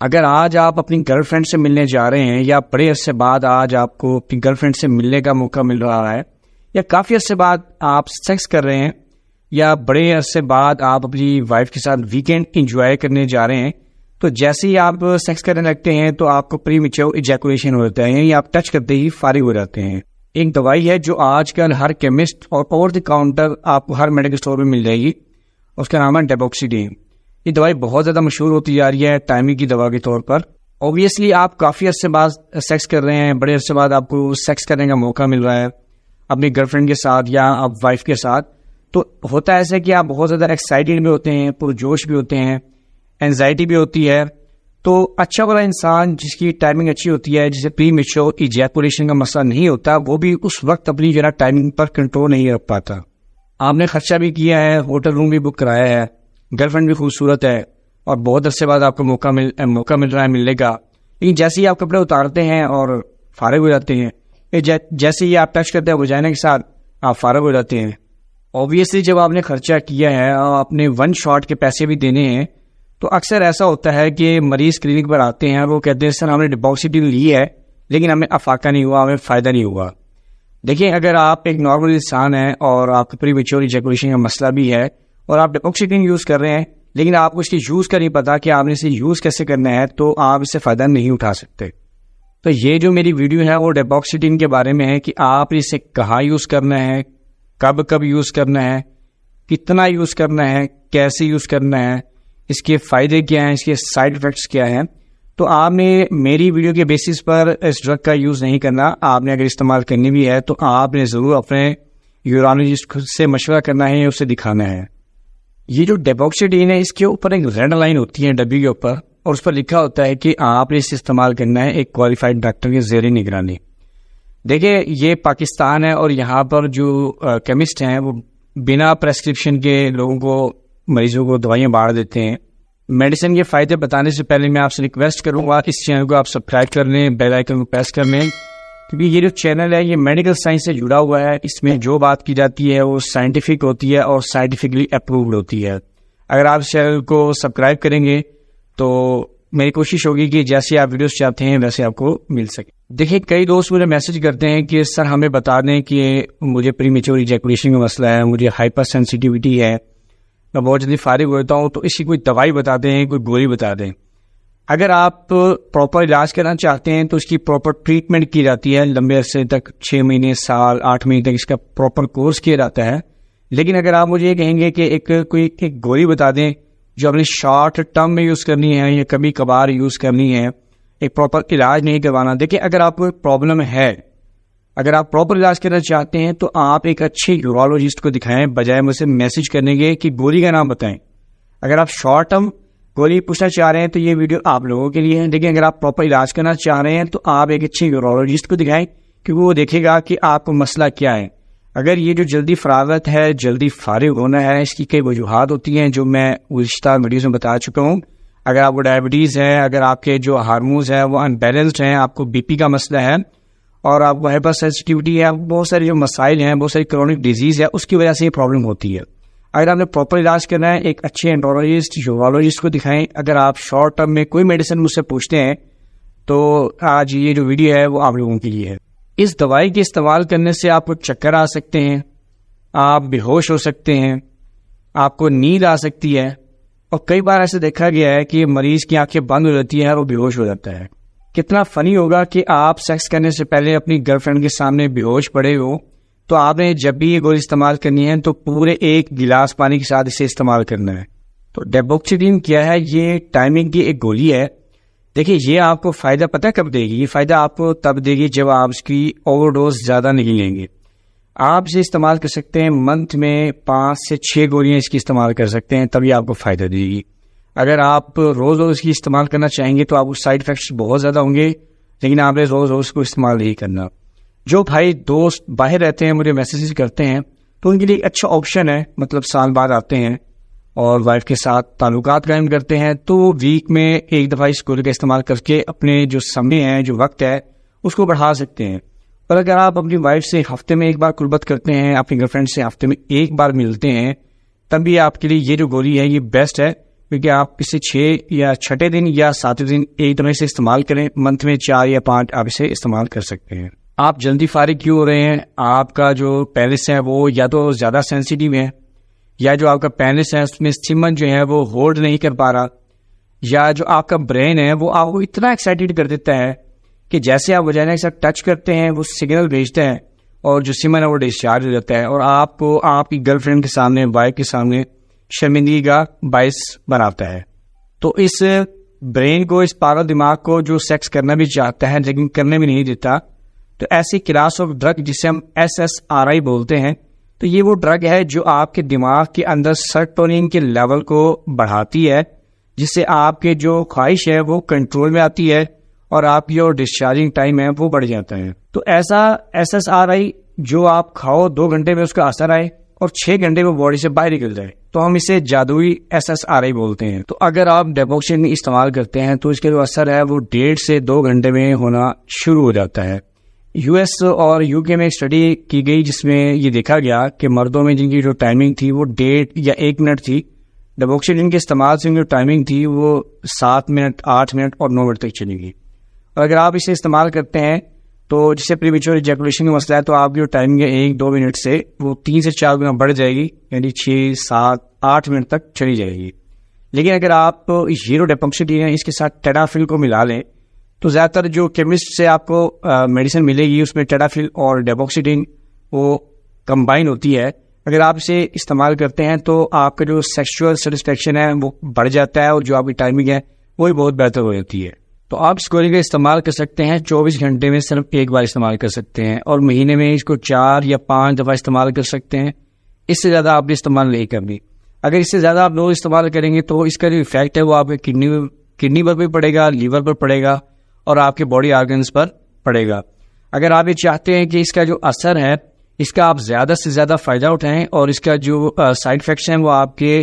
اگر آج آپ اپنی گرل فرینڈ سے ملنے جا رہے ہیں یا بڑے عرصے بعد آج آپ کو اپنی گرل فرینڈ سے ملنے کا موقع مل رہا ہے یا کافی عرصے بعد آپ سیکس کر رہے ہیں یا بڑے عرصے بعد آپ اپنی وائف کے ساتھ ویکینڈ انجوائے کرنے جا رہے ہیں، تو جیسے ہی آپ سیکس کرنے لگتے ہیں تو آپ کو پری میچور ایجیکولیشن ہو جاتا ہے، یعنی آپ ٹچ کرتے ہی فارغ ہو جاتے ہیں۔ ایک دوائی ہے جو آج کل ہر کیمسٹ اور اوور دی کاؤنٹر آپ کو ہر میڈیکل اسٹور میں مل جائے گی، اس کا نام ہے ڈیبوکسیڈین۔ یہ دوائی بہت زیادہ مشہور ہوتی جا رہی ہے ٹائمنگ کی دوا کے طور پر۔ اوبیسلی آپ کافی عرصے بعد سیکس کر رہے ہیں، بڑے عرصے بعد آپ کو سیکس کرنے کا موقع مل رہا ہے اپنی گرل فرینڈ کے ساتھ یا آپ وائف کے ساتھ، تو ہوتا ہے ایسا کہ آپ بہت زیادہ ایکسائٹیڈ بھی ہوتے ہیں، پرجوش بھی ہوتے ہیں، اینزائٹی بھی ہوتی ہے۔ تو اچھا والا انسان جس کی ٹائمنگ اچھی ہوتی ہے، جسے پری میچور ایجیکولیشن کا مسئلہ نہیں ہوتا، وہ بھی اس وقت اپنی ٹائمنگ پر کنٹرول نہیں رکھ پاتا۔ آپ نے خرچہ بھی کیا ہے، ہوٹل روم بھی بک کرایا ہے، گرل فرینڈ بھی خوبصورت ہے اور بہت عرصے بعد آپ کو موقع مل رہا ہے ملنے کا، لیکن جیسے ہی آپ کپڑے اتارتے ہیں اور فارغ ہو جاتے ہیں، جیسے ہی آپ ٹچ کرتے ہیں وجائنا کے ساتھ، آپ فارغ ہو جاتے ہیں۔ اوبیسلی جب آپ نے خرچہ کیا ہے اور آپ نے 1 شاٹ کے پیسے بھی دینے ہیں، تو اکثر ایسا ہوتا ہے کہ مریض کلینک پر آتے ہیں اور وہ کہتے ہیں سر ہم نے ڈیبوکسیڈین لی ہے لیکن ہمیں افاقہ نہیں ہوا، ہمیں فائدہ نہیں ہوا۔ دیکھیں، اگر آپ ایک نارمل انسان ہیں اور آپ کو پری میچور ایجیکولیشن کا مسئلہ بھی ہے اور آپ ڈیبوکسیڈین یوز کر رہے ہیں لیکن آپ کو اس کی یوز کا نہیں پتا کہ آپ نے اسے یوز کیسے کرنا ہے، تو آپ اس سے فائدہ نہیں اٹھا سکتے۔ تو یہ جو میری ویڈیو ہے وہ ڈیبوکسیڈین کے بارے میں ہے کہ آپ اسے کہاں یوز کرنا ہے، کب یوز کرنا ہے، کتنا یوز کرنا ہے، کیسے یوز کرنا ہے، اس کے فائدے کیا ہیں، اس کے سائیڈ ایفیکٹس کیا ہیں۔ تو آپ نے میری ویڈیو کے بیسس پر اس ڈرگ کا یوز نہیں کرنا۔ آپ نے اگر استعمال کرنی بھی ہے تو آپ نے ضرور اپنے یورولوجسٹ سے مشورہ کرنا ہے، اسے دکھانا ہے۔ یہ جو ڈیبوکسیڈین ہے، اس کے اوپر ایک ریڈ لائن ہوتی ہے ڈبی کے اوپر، اور اس پر لکھا ہوتا ہے کہ آپ نے اسے استعمال کرنا ہے ایک کوالیفائڈ ڈاکٹر کے زیر نگرانی۔ دیکھیں، یہ پاکستان ہے اور یہاں پر جو کیمسٹ ہیں وہ بنا پریسکرپشن کے لوگوں کو، مریضوں کو دوائیاں بانٹ دیتے ہیں۔ میڈیسن کے فائدے بتانے سے پہلے میں آپ سے ریکویسٹ کروں گا اس چینل کو آپ سبسکرائب کر لیں، بیل آئیکن کو پریس کر لیں، کیونکہ یہ جو چینل ہے یہ میڈیکل سائنس سے جڑا ہوا ہے۔ اس میں جو بات کی جاتی ہے وہ سائنٹیفک ہوتی ہے اور سائنٹیفکلی اپرووڈ ہوتی ہے۔ اگر آپ اس چینل کو سبسکرائب کریں گے تو میری کوشش ہوگی کہ جیسے آپ ویڈیوز چاہتے ہیں ویسے آپ کو مل سکے۔ دیکھیں، کئی دوست مجھے میسج کرتے ہیں کہ سر ہمیں بتا دیں کہ مجھے پری میچور ایجیکولیشن کا مسئلہ ہے، مجھے ہائپر سینسیٹیوٹی ہے، میں بہت جلدی فارغ ہوتا ہوں، تو اس کی کوئی دوائی بتا دیں، کوئی گولی بتا دیں۔ اگر آپ پراپر علاج کرنا چاہتے ہیں تو اس کی پراپر ٹریٹمنٹ کی جاتی ہے، لمبے عرصے تک 6 مہینے، سال، 8 مہینے تک اس کا پراپر کورس کیا جاتا ہے۔ لیکن اگر آپ مجھے یہ کہیں گے کہ ایک گولی بتا دیں جو اپنی شارٹ ٹرم میں یوز کرنی ہے یا کبھی کبھار یوز کرنی ہے، ایک پراپر علاج نہیں کروانا۔ دیکھیں، اگر آپ کو پرابلم ہے، اگر آپ پراپر علاج کرنا چاہتے ہیں تو آپ ایک اچھے یورولوجسٹ کو دکھائیں، بجائے مجھ سے میسج کرنے کے کہ گولی کا نام بتائیں۔ اگر آپ شارٹ ٹرم گولی پوچھنا چاہ رہے ہیں تو یہ ویڈیو آپ لوگوں کے لیے ہے، لیکن اگر آپ پراپر علاج کرنا چاہ رہے ہیں تو آپ ایک اچھے یورولوجسٹ کو دکھائیں، کیونکہ وہ دیکھے گا کہ آپ کو مسئلہ کیا ہے۔ اگر یہ جو جلدی فراغت ہے، جلدی فارغ ہونا ہے، اس کی کئی وجوہات ہوتی ہیں جو میں گزشتہ ویڈیوز میں بتا چکا ہوں۔ اگر آپ کو ڈائبٹیز ہے، اگر آپ کے جو ہارمونز ہیں وہ انبیلنسڈ ہیں، آپ کو بی پی کا مسئلہ ہے اور آپ کو ہائپر سینسیٹیوٹی ہے، بہت سارے جو مسائل ہیں، بہت ساری کرونک ڈیزیز ہے، اس کی وجہ سے یہ پرابلم ہوتی ہے۔ اگر آپ نے پراپر علاج کرنا ہے، ایک اچھے انڈورولوجسٹ، یورولوجسٹ کو دکھائیں۔ اگر آپ شارٹ ٹرم میں کوئی میڈیسن مجھ سے پوچھتے ہیں تو آج یہ جو ویڈیو ہے وہ آپ لوگوں کے لیے ہے۔ اس دوائی کے استعمال کرنے سے آپ کو چکر آ سکتے ہیں، آپ بے ہوش ہو سکتے ہیں، آپ کو نیند آ سکتی ہے، اور کئی بار ایسے دیکھا گیا ہے کہ مریض کی آنکھیں بند ہو جاتی ہیں اور وہ بے ہوش ہو جاتا ہے۔ کتنا فنی ہوگا کہ آپ سیکس کرنے سے پہلے اپنی گرل فرینڈ کے سامنے بے ہوش پڑے ہو، تو آپ نے جب بھی یہ گولی استعمال کرنی ہے تو پورے 1 گلاس پانی کے ساتھ اسے استعمال کرنا ہے۔ تو ڈیبوکسیڈین کیا ہے؟ یہ ٹائمنگ کی ایک گولی ہے۔ دیکھیں، یہ آپ کو فائدہ پتہ کب دے گی؟ یہ فائدہ آپ کو تب دے گی جب آپ اس کی اوور ڈوز زیادہ نہیں لیں گے۔ آپ اسے استعمال کر سکتے ہیں منتھ میں 5 سے 6 گولیاں اس کی استعمال کر سکتے ہیں، تب یہ آپ کو فائدہ دے گی۔ اگر آپ روز اس کی استعمال کرنا چاہیں گے تو آپ کو سائیڈ ایفیکٹس بہت زیادہ ہوں گے، لیکن آپ نے روز کو استعمال نہیں کرنا۔ جو بھائی دوست باہر رہتے ہیں، مجھے میسیجز کرتے ہیں، تو ان کے لیے ایک اچھا آپشن ہے، مطلب سال بعد آتے ہیں اور وائف کے ساتھ تعلقات قائم کرتے ہیں، تو ویک میں ایک دفعہ اس گولی کا استعمال کر کے اپنے جو سمے ہیں، جو وقت ہے، اس کو بڑھا سکتے ہیں۔ اور اگر آپ اپنی وائف سے ہفتے میں ایک بار قربت کرتے ہیں، اپنی گرل فرینڈ سے ہفتے میں ایک بار ملتے ہیں، تب بھی آپ کے لیے یہ جو گولی ہے یہ بیسٹ ہے، کیونکہ آپ اسے 6 یا چھٹے دن یا 7ویں دن ایک دفعہ سے استعمال کریں. منتھ میں 4 یا 5 آپ اسے استعمال کر سکتے ہیں. آپ جلدی فارغ کیوں ہو رہے ہیں؟ آپ کا جو پیلس ہے وہ یا تو زیادہ سینسیٹیو ہے، یا جو آپ کا پیلس ہے اس میں سیمن جو ہے وہ ہولڈ نہیں کر پا رہا، یا جو آپ کا برین ہے وہ آپ کو اتنا ایکسائٹیڈ کر دیتا ہے کہ جیسے آپ وجائنا کے ساتھ ٹچ کرتے ہیں وہ سگنل بھیجتا ہے اور جو سیمن ہے وہ ڈسچارج ہو جاتا ہے، اور آپ کو آپ کی گرل فرینڈ کے سامنے، وائف کے سامنے شرمندگی کا باعث بناتا ہے. تو اس برین کو، اس پاگل دماغ کو جو سیکس کرنا بھی چاہتا ہے لیکن کرنے بھی نہیں دیتا، تو ایسی کلاس آف ڈرگ جسے ہم SSRI بولتے ہیں، تو یہ وہ ڈرگ ہے جو آپ کے دماغ کے اندر سیروٹونین کے لیول کو بڑھاتی ہے، جس سے آپ کے جو خواہش ہے وہ کنٹرول میں آتی ہے اور آپ کی جو ڈسچارجنگ ٹائم ہے وہ بڑھ جاتا ہے. تو ایسا SSRI جو آپ کھاؤ 2 گھنٹے میں اس کا اثر آئے اور 6 گھنٹے میں باڈی سے باہر نکل جائے، تو ہم اسے جادوئی SSRI بولتے ہیں. تو اگر آپ ڈیپوکسین استعمال کرتے ہیں تو اس کا جو اثر ہے وہ 1.5 سے 2 گھنٹے میں ہونا شروع ہو جاتا ہے. US اور UK میں ایک اسٹڈی کی گئی جس میں یہ دیکھا گیا کہ مردوں میں جن کی جو ٹائمنگ تھی وہ 1.5 یا 1 منٹ تھی، ڈیپوکسین کے استعمال سے جو ٹائمنگ تھی وہ 7 منٹ، 8 منٹ اور 9 منٹ تک چلی گئی. اور اگر آپ اسے استعمال کرتے ہیں تو جسے پری میچور ایجیکولیشن کا مسئلہ ہے، تو آپ کی جو ٹائمنگ ہے 1-2 منٹ سے وہ 3 سے 4 گنا بڑھ جائے گی، یعنی 6، 7، 8 منٹ تک چلی جائے گی. لیکن اگر آپ ہیرو ڈیپوکسین ہے اس کے ساتھ ٹیڈافل کو ملا لیں تو زیادہ تر جو کیمسٹ سے آپ کو میڈیسن ملے گی اس میں ٹیڈافل اور ڈیپوکسین وہ کمبائن ہوتی ہے. اگر آپ اسے استعمال کرتے ہیں تو آپ کا جو سیکشول سیٹسفیکشن ہے وہ بڑھ جاتا ہے اور جو آپ کی ٹائمنگ ہے وہی بہت بہتر ہو جاتی ہے. تو آپ اس گولی کا استعمال کر سکتے ہیں، 24 گھنٹے میں صرف 1 بار استعمال کر سکتے ہیں، اور مہینے میں اس کو 4 یا 5 دفعہ استعمال کر سکتے ہیں. اس سے زیادہ آپ نے استعمال نہیں کرنی. اگر اس سے زیادہ آپ روز استعمال کریں گے تو اس کا جو ایفیکٹ ہے وہ آپ کے کڈنی پر بھی پڑے گا، لیور پر پڑے گا اور آپ کے باڈی آرگنز پر پڑے گا. اگر آپ یہ چاہتے ہیں کہ اس کا جو اثر ہے اس کا آپ زیادہ سے زیادہ فائدہ اٹھائیں اور اس کا جو سائڈ افیکٹس ہیں وہ آپ کے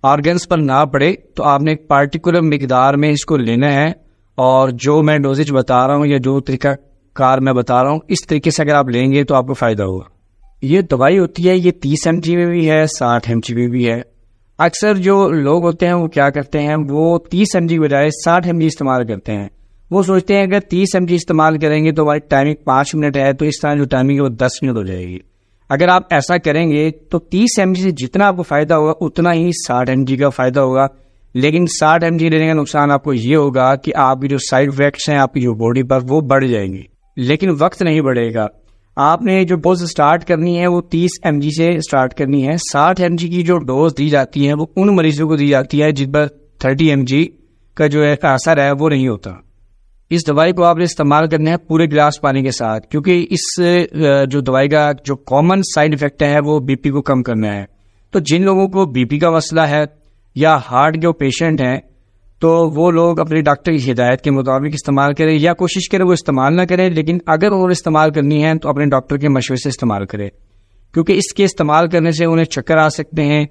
آرگنز پر نہ پڑے، تو آپ نے ایک پارٹیکولر مقدار میں اس کو لینا ہے، اور جو میں ڈوزیج بتا رہا ہوں یا جو طریقہ کار میں بتا رہا ہوں اس طریقے سے اگر آپ لیں گے تو آپ کو فائدہ ہوگا. یہ دوائی ہوتی ہے، یہ 30 mg میں بھی ہے، 60 mg میں بھی ہے. اکثر جو لوگ ہوتے ہیں وہ کیا کرتے ہیں، وہ 30 mg بجائے 60 mg استعمال کرتے ہیں. وہ سوچتے ہیں اگر 30 mg استعمال کریں گے تو ہماری ٹائمنگ 5 منٹ ہے، تو اس طرح جو ٹائمنگ ہے وہ 10 منٹ ہو جائے گی. اگر آپ ایسا کریں گے تو 30 mg سے جتنا آپ کو فائدہ ہوگا اتنا ہی 60 mg کا فائدہ ہوگا. لیکن 60 mg لینے کا نقصان آپ کو یہ ہوگا کہ آپ کی جو سائڈ افیکٹس ہیں آپ کی جو باڈی پر وہ بڑھ جائیں گے، لیکن وقت نہیں بڑھے گا. آپ نے جو ڈوز سٹارٹ کرنی ہے وہ 30 mg سے سٹارٹ کرنی ہے. 60 mg کی جو ڈوز دی جاتی ہے وہ ان مریضوں کو دی جاتی ہے جن پر 30 mg کا جو اثر ہے وہ نہیں ہوتا. اس دوائی کو آپ نے استعمال کرنا ہے پورے گلاس پانی کے ساتھ، کیونکہ اس جو دوائی کا جو کامن سائڈ افیکٹ ہے وہ بی پی کو کم کرنا ہے. تو جن لوگوں کو بی پی کا مسئلہ ہے یا ہارٹ کے پیشنٹ ہیں تو وہ لوگ اپنے ڈاکٹر کی ہدایت کے مطابق استعمال کریں، یا کوشش کریں وہ استعمال نہ کریں. لیکن اگر وہ استعمال کرنی ہے تو اپنے ڈاکٹر کے مشورے سے استعمال کریں، کیونکہ اس کے استعمال کرنے سے انہیں چکر آ سکتے ہیں،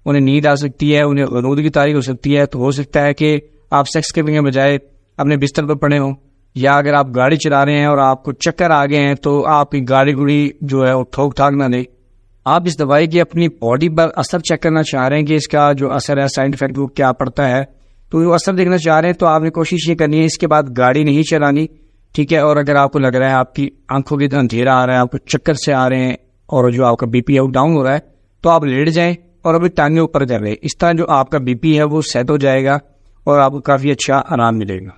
انہیں نیند آ سکتی ہے، انہیں غنودگی طاری ہو سکتی ہے. تو ہو سکتا ہے کہ آپ سیکس کرنے کے بجائے اپنے بستر پر پڑے ہوں، یا اگر آپ گاڑی چلا رہے ہیں اور آپ کو چکر آ گئے ہیں تو آپ کی گاڑی گڑی جو ہے وہ ٹھوک ٹھاک نہ دے. آپ اس دوائی کی اپنی باڈی پر اثر چیک کرنا چاہ رہے ہیں کہ اس کا جو اثر ہے سائڈ افیکٹ وہ کیا پڑتا ہے، تو وہ اثر دیکھنا چاہ رہے ہیں تو آپ نے کوشش یہ کرنی ہے اس کے بعد گاڑی نہیں چلانی، ٹھیک ہے. اور اگر آپ کو لگ رہا ہے آپ کی آنکھوں کے اندھیرا آ رہا ہے، آپ کو چکر سے آ رہے ہیں اور جو آپ کا بی پی ڈاؤن ہو رہا ہے، تو آپ لیٹ جائیں اور ابھی ٹانگیں اوپر کر لیں. اس طرح جو آپ کا بی پی ہے وہ سیٹ ہو جائے گا اور آپ کو کافی اچھا آرام ملے گا.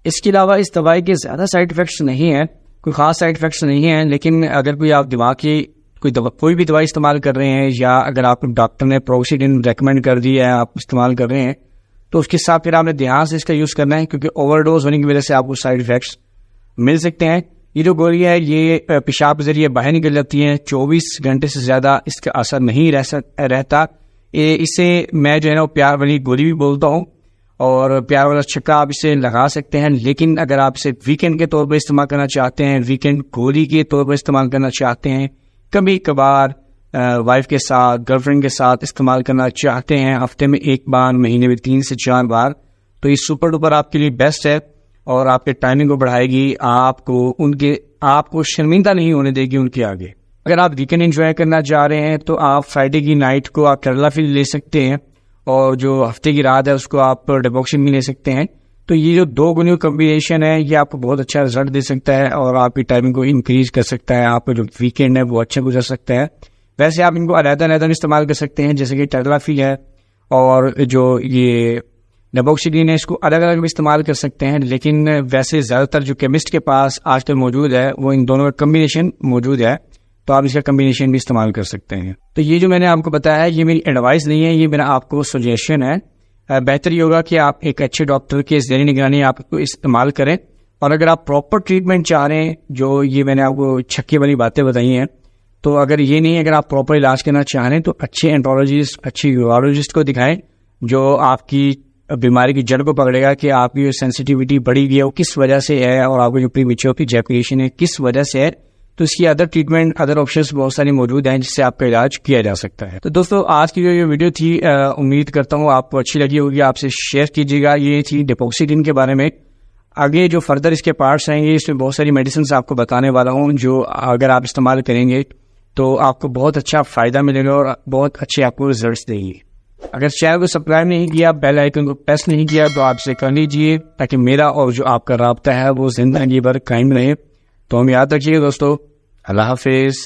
اس کے علاوہ اس دوائی کے زیادہ سائڈ افیکٹس نہیں ہیں، کوئی خاص سائڈ افیکٹس نہیں ہیں. لیکن اگر کوئی آپ دماغ کی کوئی بھی دوائی استعمال کر رہے ہیں، یا اگر آپ کو ڈاکٹر نے پروکسیڈین ریکمینڈ کر دی ہے آپ استعمال کر رہے ہیں، تو اس کے ساتھ پھر آپ نے دھیان سے اس کا یوز کرنا ہے، کیونکہ اوور ڈوز ہونے کی وجہ سے آپ کو سائڈ افیکٹس مل سکتے ہیں. یہ جو گولی ہے یہ پیشاب کے ذریعے باہر نکل جاتی ہیں، 24 گھنٹے سے زیادہ اس کا اثر نہیں رہتا. اسے میں جو ہے نا پیار والی گولی بھی بولتا ہوں، اور پیار والا چھکا آپ اسے لگا سکتے ہیں. لیکن اگر آپ اسے ویکینڈ کے طور پر استعمال کرنا چاہتے ہیں، ویکینڈ گولی کے طور پر استعمال کرنا چاہتے ہیں، کبھی کبھار وائف کے ساتھ، گرل فرینڈ کے ساتھ استعمال کرنا چاہتے ہیں، ہفتے میں 1 بار، مہینے میں 3 سے 4 بار، تو یہ سپر ڈوپر آپ کے لیے بیسٹ ہے اور آپ کے ٹائمنگ کو بڑھائے گی، آپ کو شرمندہ نہیں ہونے دے گی ان کے آگے. اگر آپ ویکینڈ انجوائے کرنا چاہ رہے ہیں تو آپ فرائیڈے کی نائٹ کو آپ کیرلا فل لے سکتے ہیں اور جو ہفتے کی رات ہے اس کو آپ ڈیپوکسین میں لے سکتے ہیں. تو یہ جو 2 گنوں کمبینیشن ہے یہ آپ کو بہت اچھا رزلٹ دے سکتا ہے اور آپ کی ٹائمنگ کو انکریز کر سکتا ہے. آپ کا جو ویکینڈ ہے وہ اچھا گزر سکتا ہے. ویسے آپ ان کو علیحدہ علیحدہ استعمال کر سکتے ہیں, جیسے کہ ٹیٹلافی ہے اور جو یہ ڈیپوکسیڈین ہے اس کو الگ الگ بھی استعمال کر سکتے ہیں. لیکن ویسے زیادہ تر جو کیمسٹ کے پاس آج کل موجود ہے وہ ان دونوں کا کمبینیشن موجود ہے, تو آپ اس کا کمبینیشن بھی استعمال کر سکتے ہیں. تو یہ جو میں نے آپ کو بتایا ہے یہ میری ایڈوائس نہیں ہے, یہ میرا آپ کو سجیشن ہے. بہتر یہ ہوگا کہ آپ ایک اچھے ڈاکٹر کے زیر نگرانی آپ کو استعمال کریں. اور اگر آپ پراپر ٹریٹمنٹ چاہ رہے ہیں, جو یہ میں نے آپ کو چھکے والی باتیں بتائی ہیں, تو اگر یہ نہیں اگر آپ پراپر علاج کرنا چاہ رہے ہیں تو اچھے اینٹرولوجسٹ, اچھے یورولوجسٹ کو دکھائیں جو آپ کی بیماری کی جڑ کو پکڑے گا کہ آپ کی جو سینسٹیوٹی بڑھی گئی ہے وہ کس وجہ سے ہے اور آپ کو جو پری میچور ایجیکولیشن ہے کس وجہ سے ہے. تو اس کی ادر ٹریٹمنٹ, ادر آپشنس بہت ساری موجود ہیں جس سے آپ کا علاج کیا جا سکتا ہے. تو دوستو آج کی جو یہ ویڈیو تھی امید کرتا ہوں آپ کو اچھی لگی ہوگی, آپ سے شیئر کیجیے گا. یہ تھی ڈیپوکسیڈین کے بارے میں. آگے جو فردر اس کے پارٹس آئیں گے اس میں بہت ساری میڈیسنس آپ کو بتانے والا ہوں جو اگر آپ استعمال کریں گے تو آپ کو بہت اچھا فائدہ ملے گا اور بہت اچھے آپ کو ریزلٹس دیں گے. اگر چینل کو سبسکرائب نہیں کیا, بیل آئیکن کو پریس نہیں کیا تو آپ سے کر لیجیے تاکہ میرا اور جو آپ کا رابطہ ہے وہ زندگی بھر قائم رہے. تو ہم یاد رکھیے دوستو, اللہ حافظ.